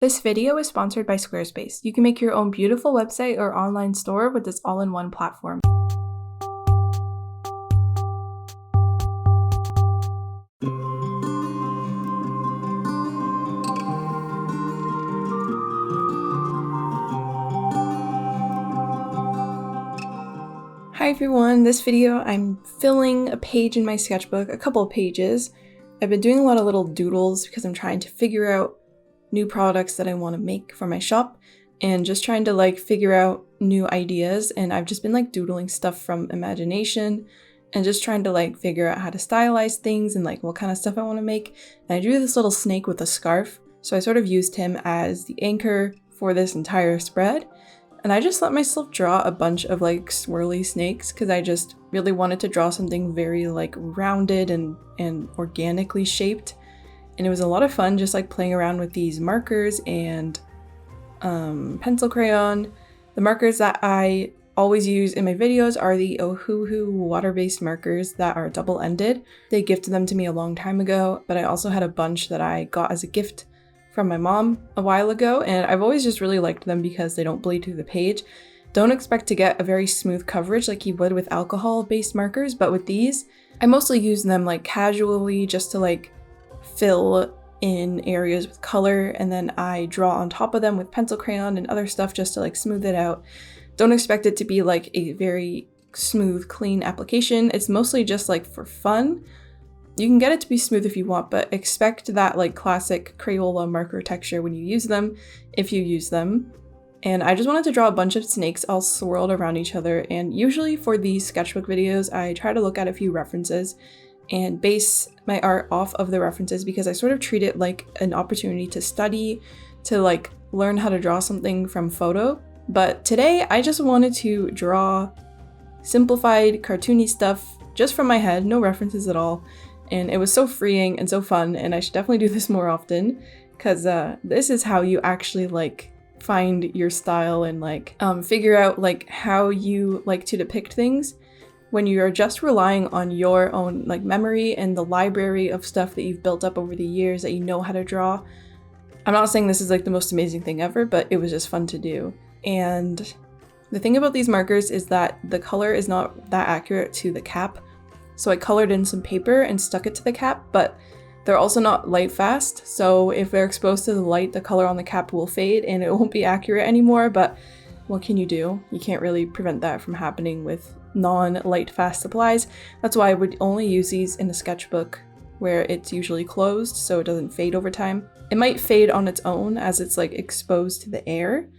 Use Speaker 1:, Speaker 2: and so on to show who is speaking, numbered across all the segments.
Speaker 1: This video is sponsored by Squarespace. You can make your own beautiful website or online store with this all-in-one platform. Hi everyone, this video I'm filling a page in my sketchbook, a couple of pages. I've been doing a lot of little doodles because I'm trying to figure out new products that I want to make for my shop and just trying to figure out new ideas, and I've just been doodling stuff from imagination and just trying to figure out how to stylize things and what kind of stuff I want to make. And I drew this little snake with a scarf, so I sort of used him as the anchor for this entire spread. And I just let myself draw a bunch of swirly snakes because I just really wanted to draw something very rounded and organically shaped. And it was a lot of fun just playing around with these markers and pencil crayon. The markers that I always use in my videos are the Ohuhu water-based markers that are double-ended. They gifted them to me a long time ago, but I also had a bunch that I got as a gift from my mom a while ago, and I've always just really liked them because they don't bleed through the page. Don't expect to get a very smooth coverage like you would with alcohol-based markers, but with these, I mostly use them casually just to fill in areas with color, and then I draw on top of them with pencil crayon and other stuff just to smooth it out. Don't expect it to be a very smooth, clean application. It's mostly just for fun. You can get it to be smooth if you want, but expect that classic Crayola marker texture when you use them, if you use them. And I just wanted to draw a bunch of snakes all swirled around each other, and usually for these sketchbook videos, I try to look at a few references and base my art off of the references because I sort of treat it like an opportunity to study, to learn how to draw something from photo. But today I just wanted to draw simplified, cartoony stuff just from my head, no references at all. And it was so freeing and so fun, and I should definitely do this more often because this is how you actually find your style and figure out how you like to depict things when you're just relying on your own memory and the library of stuff that you've built up over the years that you know how to draw. I'm not saying this is the most amazing thing ever, but it was just fun to do. And the thing about these markers is that the color is not that accurate to the cap. So I colored in some paper and stuck it to the cap, but they're also not light fast. So if they're exposed to the light, the color on the cap will fade and it won't be accurate anymore. But what can you do? You can't really prevent that from happening with non-light fast supplies. That's why I would only use these in a sketchbook where it's usually closed so it doesn't fade over time. It might fade on its own as it's exposed to the air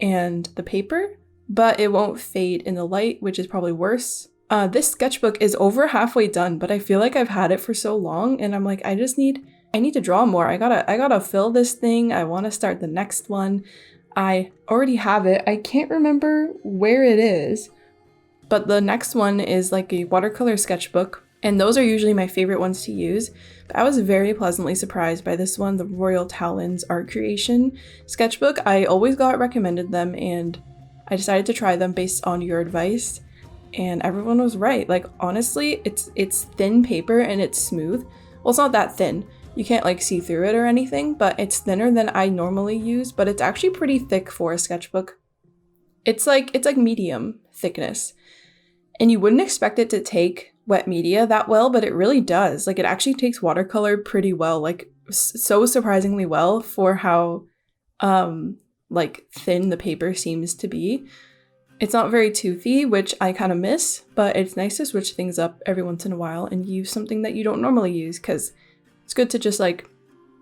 Speaker 1: and the paper, but it won't fade in the light, which is probably worse. This sketchbook is over halfway done, but I feel like I've had it for so long and I'm I need to draw more. I gotta fill this thing. I want to start the next one. I already have it. I can't remember where it is, but the next one is a watercolor sketchbook, and those are usually my favorite ones to use. But I was very pleasantly surprised by this one, the Royal Talons art creation sketchbook. I always got recommended them and I decided to try them based on your advice. And everyone was right. Honestly, it's thin paper and it's smooth. Well, it's not that thin. You can't see through it or anything, but it's thinner than I normally use, but it's actually pretty thick for a sketchbook. It's medium thickness. And you wouldn't expect it to take wet media that well, but it really does. It actually takes watercolor pretty well, so surprisingly well for how thin the paper seems to be. It's not very toothy, which I kind of miss, but it's nice to switch things up every once in a while and use something that you don't normally use because it's good to just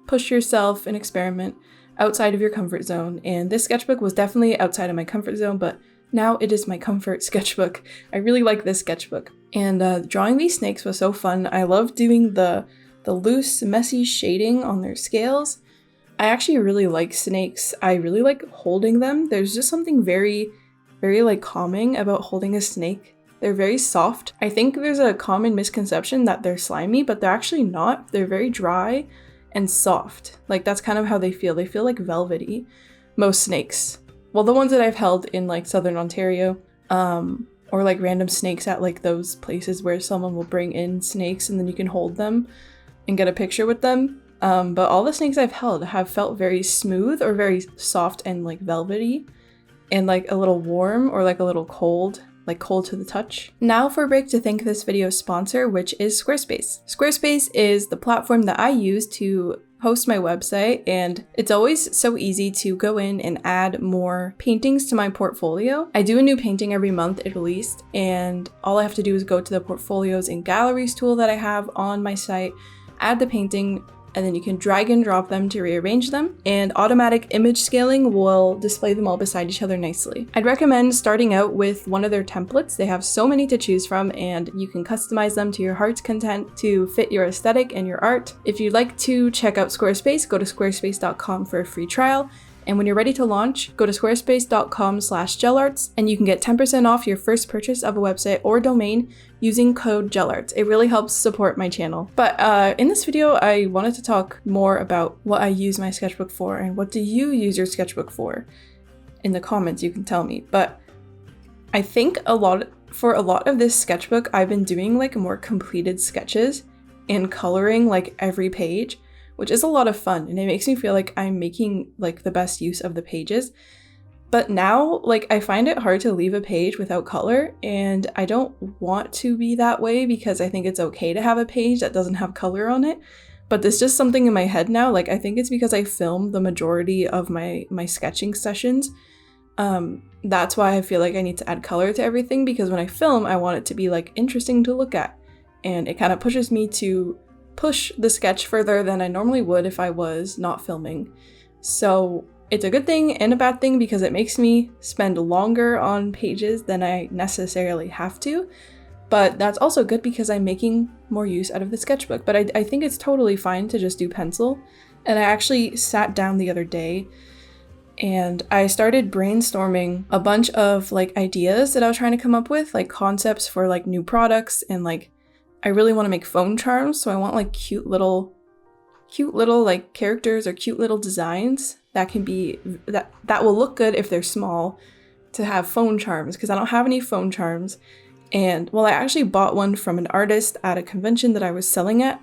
Speaker 1: push yourself and experiment outside of your comfort zone. And this sketchbook was definitely outside of my comfort zone, but now it is my comfort sketchbook. I really like this sketchbook. And drawing these snakes was so fun. I love doing the loose, messy shading on their scales. I actually really like snakes. I really like holding them. There's just something very calming about holding a snake. They're very soft. I think there's a common misconception that they're slimy, but they're actually not. They're very dry and soft. That's kind of how they feel. They feel velvety. Most snakes. Well, the ones that I've held in Southern Ontario, or random snakes at those places where someone will bring in snakes and then you can hold them and get a picture with them. But all the snakes I've held have felt very smooth or very soft and like velvety and like a little warm or like a little cold, like cold to the touch. Now for a break to thank this video's sponsor, which is Squarespace. Squarespace is the platform that I use to host my website, and it's always so easy to go in and add more paintings to my portfolio. I do a new painting every month at least, and all I have to do is go to the portfolios and galleries tool that I have on my site, add the painting, and then you can drag and drop them to rearrange them, and automatic image scaling will display them all beside each other nicely. I'd recommend starting out with one of their templates. They have so many to choose from, and you can customize them to your heart's content to fit your aesthetic and your art. If you'd like to check out Squarespace, go to squarespace.com for a free trial. And when you're ready to launch, go to squarespace.com/JelArts and you can get 10% off your first purchase of a website or domain using code JelArts. It really helps support my channel. But in this video, I wanted to talk more about what I use my sketchbook for and what do you use your sketchbook for? In the comments, you can tell me. But I think for a lot of this sketchbook, I've been doing like more completed sketches and coloring like every page, which is a lot of fun, and it makes me feel like I'm making like the best use of the pages. But now, like, I find it hard to leave a page without color, and I don't want to be that way because I think it's okay to have a page that doesn't have color on it. But there's just something in my head now, like I think it's because I film the majority of my sketching sessions. That's why I feel like I need to add color to everything, because when I film, I want it to be like interesting to look at, and it kind of pushes me to push the sketch further than I normally would if I was not filming. So it's a good thing and a bad thing because it makes me spend longer on pages than I necessarily have to, but that's also good because I'm making more use out of the sketchbook. But I think it's totally fine to just do pencil. And I actually sat down the other day and I started brainstorming a bunch of like ideas that I was trying to come up with, like concepts for like new products, and like I really want to make phone charms, so I want like cute little like characters or cute little designs that can be that will look good if they're small to have phone charms, because I don't have any phone charms. And well, I actually bought one from an artist at a convention that I was selling at,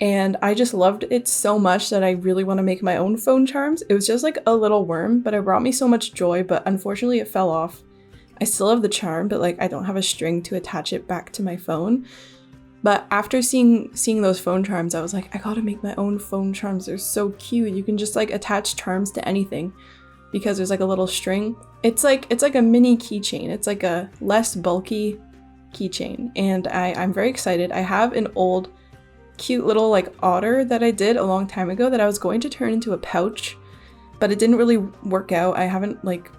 Speaker 1: and I just loved it so much that I really want to make my own phone charms. It was just like a little worm, but it brought me so much joy, but unfortunately it fell off. I still have the charm, but like I don't have a string to attach it back to my phone. But after seeing those phone charms, I was like, I gotta make my own phone charms. They're so cute. You can just like attach charms to anything because there's like a little string. It's like a mini keychain. It's like a less bulky keychain, and I'm very excited. I have an old cute little like otter that I did a long time ago that I was going to turn into a pouch, but it didn't really work out. I haven't like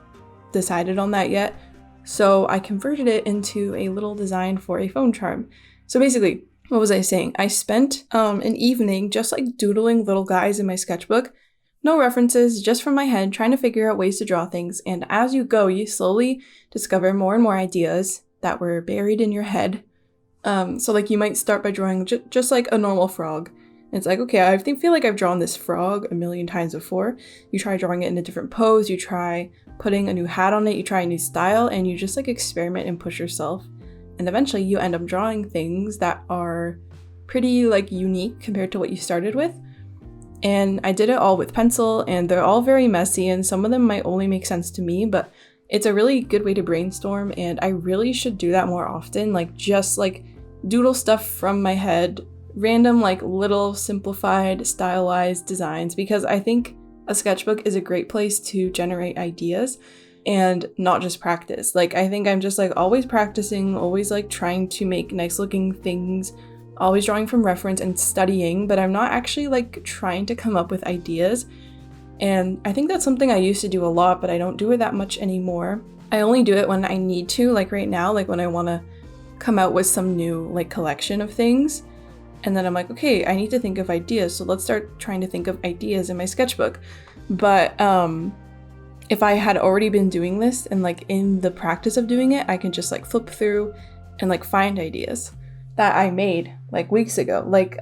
Speaker 1: decided on that yet. So I converted it into a little design for a phone charm. So basically, what was I saying? I spent an evening just like doodling little guys in my sketchbook. No references, just from my head, trying to figure out ways to draw things. And as you go, you slowly discover more and more ideas that were buried in your head. So like you might start by drawing just like a normal frog. And it's like, okay, I feel like I've drawn this frog a million times before. You try drawing it in a different pose, you try putting a new hat on it, you try a new style, and you just like experiment and push yourself. And eventually you end up drawing things that are pretty like unique compared to what you started with. And I did it all with pencil, and they're all very messy, and some of them might only make sense to me, but it's a really good way to brainstorm, and I really should do that more often. Like just like doodle stuff from my head, random like little simplified stylized designs, because I think a sketchbook is a great place to generate ideas and not just practice. Like I think I'm just like always practicing, always like trying to make nice looking things, always drawing from reference and studying, but I'm not actually like trying to come up with ideas. And I think that's something I used to do a lot, but I don't do it that much anymore. I only do it when I need to, like right now, like when I want to come out with some new like collection of things. And then I'm like, okay, I need to think of ideas, so let's start trying to think of ideas in my sketchbook. But if I had already been doing this and like in the practice of doing it, I can just like flip through and like find ideas that I made like weeks ago, like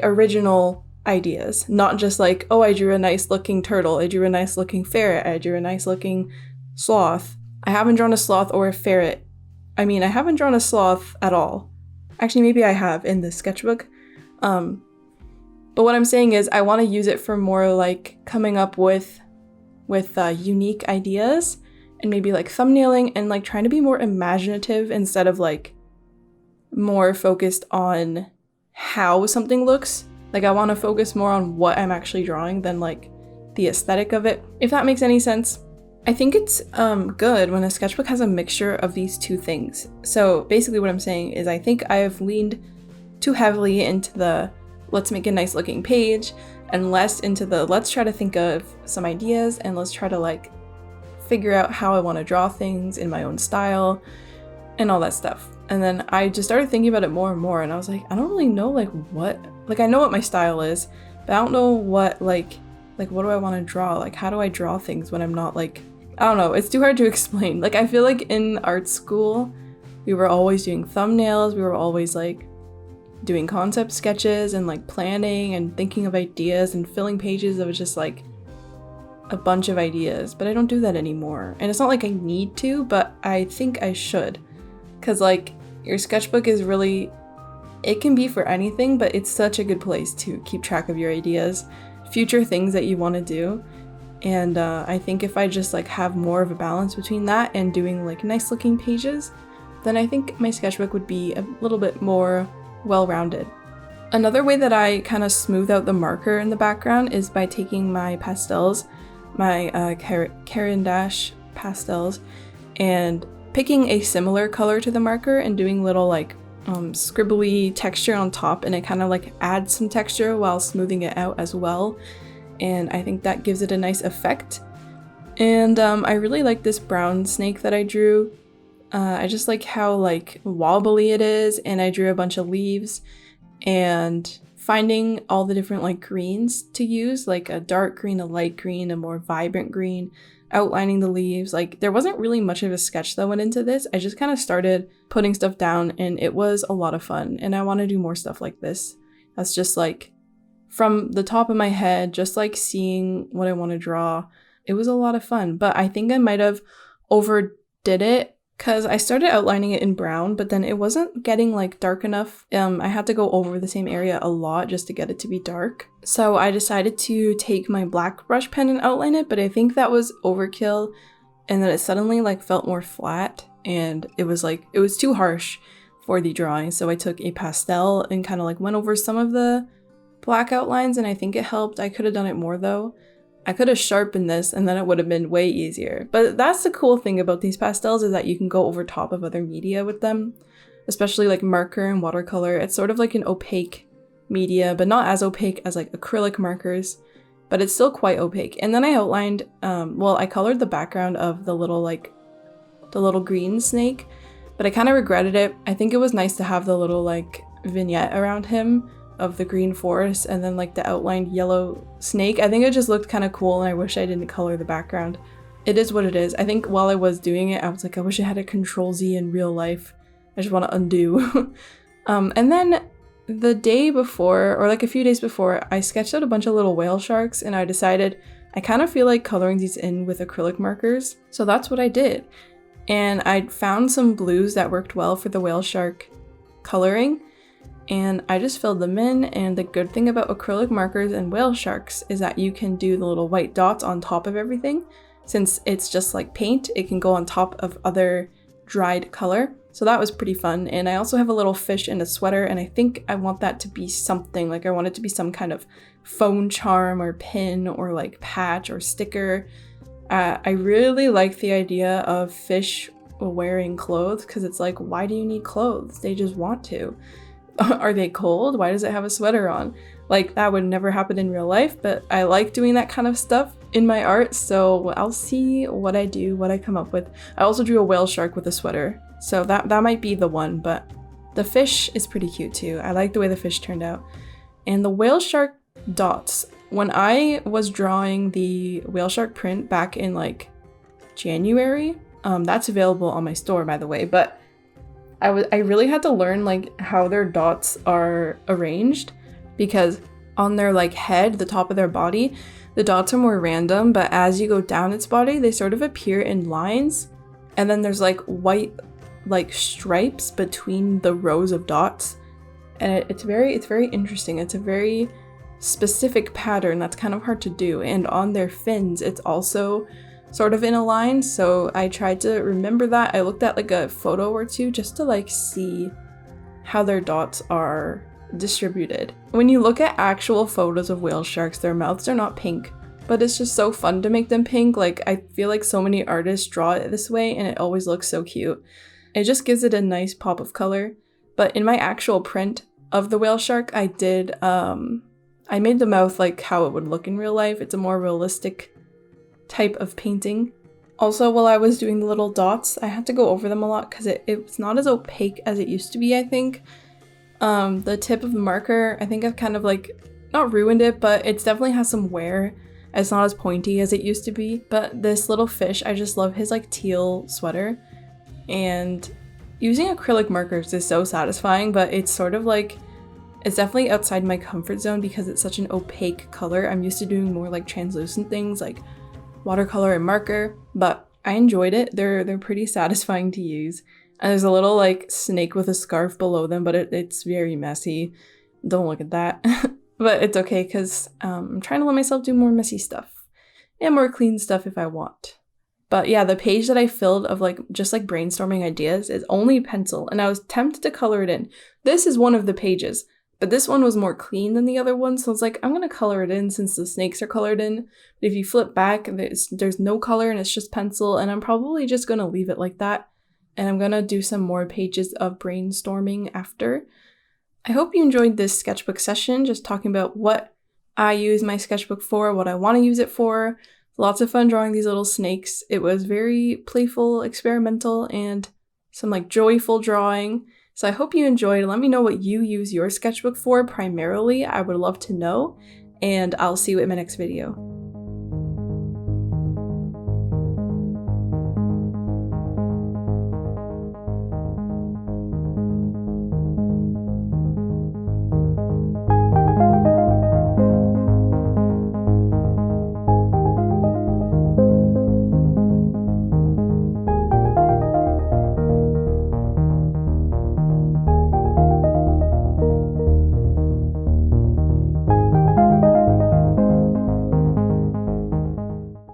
Speaker 1: original ideas, not just like, oh, I drew a nice looking turtle, I drew a nice looking ferret, I drew a nice looking sloth. I haven't drawn a sloth or a ferret. I mean, I haven't drawn a sloth at all. Actually, maybe I have in the sketchbook. But what I'm saying is I want to use it for more like coming up with unique ideas and maybe like thumbnailing and like trying to be more imaginative instead of like more focused on how something looks. Like I want to focus more on what I'm actually drawing than like the aesthetic of it, if that makes any sense. I think it's good when a sketchbook has a mixture of these two things. So basically what I'm saying is I think I have leaned too heavily into the let's make a nice looking page and less into the let's try to think of some ideas and let's try to like figure out how I want to draw things in my own style and all that stuff. And then I just started thinking about it more and more, and I was like, I don't really know like what, like I know what my style is, but I don't know what like what do I want to draw? Like how do I draw things when I'm not like, I don't know, it's too hard to explain. Like I feel like in art school, we were always doing thumbnails, we were always like doing concept sketches and like planning and thinking of ideas and filling pages of just like a bunch of ideas, but I don't do that anymore. And it's not like I need to, but I think I should. Cause like your sketchbook is really, it can be for anything, but it's such a good place to keep track of your ideas, future things that you want to do. And I think if I just like have more of a balance between that and doing like nice looking pages, then I think my sketchbook would be a little bit more well-rounded. Another way that I kind of smooth out the marker in the background is by taking my pastels, my Caran d'Ache pastels, and picking a similar color to the marker and doing little like scribbly texture on top, and it kind of like adds some texture while smoothing it out as well. And I think that gives it a nice effect. And I really like this brown snake that I drew. I just like how like wobbly it is, and I drew a bunch of leaves and finding all the different like greens to use, like a dark green, a light green, a more vibrant green, outlining the leaves. Like there wasn't really much of a sketch that went into this. I just kind of started putting stuff down and it was a lot of fun, and I want to do more stuff like this. That's just like from the top of my head, just like seeing what I want to draw. It was a lot of fun, but I think I might have overdid it because I started outlining it in brown, but then it wasn't getting like dark enough. I had to go over the same area a lot just to get it to be dark. So I decided to take my black brush pen and outline it, but I think that was overkill, and then it suddenly like felt more flat, and it was too harsh for the drawing. So I took a pastel and kind of like went over some of the black outlines, and I think it helped. I could have done it more though. I could have sharpened this and then it would have been way easier. But that's the cool thing about these pastels, is that you can go over top of other media with them, especially like marker and watercolor. It's sort of like an opaque media, but not as opaque as like acrylic markers, but it's still quite opaque. And then I outlined, I colored the background of the little green snake, but I kind of regretted it. I think it was nice to have the little like vignette around him of the green forest and then like the outlined yellow snake. I think it just looked kind of cool, and I wish I didn't color the background. It is what it is. I think while I was doing it, I was like, I wish I had a Control-Z in real life. I just want to undo. And then the day before, or like a few days before, I sketched out a bunch of little whale sharks, and I decided I kind of feel like coloring these in with acrylic markers. So that's what I did. And I found some blues that worked well for the whale shark coloring, and I just filled them in. And the good thing about acrylic markers and whale sharks is that you can do the little white dots on top of everything. Since it's just like paint, it can go on top of other dried color. So that was pretty fun. And I also have a little fish in a sweater, and I think I want that to be something, like I want it to be some kind of phone charm or pin or like patch or sticker. I really like the idea of fish wearing clothes, because it's like, why do you need clothes? They just want to. Are they cold? Why does it have a sweater on? Like, that would never happen in real life, but I like doing that kind of stuff in my art, so I'll see what I do, what I come up with. I also drew a whale shark with a sweater, so that might be the one, but the fish is pretty cute too. I like the way the fish turned out. And the whale shark dots, when I was drawing the whale shark print back in like January, that's available on my store, by the way, but I really had to learn like how their dots are arranged, because on their like head, the top of their body, the dots are more random, but as you go down its body, they sort of appear in lines, and then there's like white like stripes between the rows of dots, and it's very interesting. It's a very specific pattern that's kind of hard to do, and on their fins it's also sort of in a line, so I tried to remember that. I looked at like a photo or two just to like see how their dots are distributed. When you look at actual photos of whale sharks, their mouths are not pink, but it's just so fun to make them pink. Like, I feel like so many artists draw it this way and it always looks so cute. It just gives it a nice pop of color. But in my actual print of the whale shark, I made the mouth like how it would look in real life. It's a more realistic type of painting. Also, while I was doing the little dots, I had to go over them a lot because it's not as opaque as it used to be, I think. The tip of the marker, I think I've kind of like, not ruined it, but it definitely has some wear. It's not as pointy as it used to be. But this little fish, I just love his like teal sweater. And using acrylic markers is so satisfying, but it's sort of like, it's definitely outside my comfort zone because it's such an opaque color. I'm used to doing more like translucent things like watercolor and marker, but I enjoyed it. They're pretty satisfying to use. And there's a little like snake with a scarf below them, but it's very messy. Don't look at that. But it's okay because I'm trying to let myself do more messy stuff and more clean stuff if I want. But yeah, the page that I filled of like just like brainstorming ideas is only pencil, and I was tempted to color it in. This is one of the pages. But this one was more clean than the other one, so I was like, I'm gonna color it in since the snakes are colored in. But if you flip back, there's no color and it's just pencil, and I'm probably just gonna leave it like that. And I'm gonna do some more pages of brainstorming after. I hope you enjoyed this sketchbook session, just talking about what I use my sketchbook for, what I want to use it for. Lots of fun drawing these little snakes. It was very playful, experimental, and some like joyful drawing. So I hope you enjoyed. Let me know what you use your sketchbook for primarily. I would love to know, and I'll see you in my next video.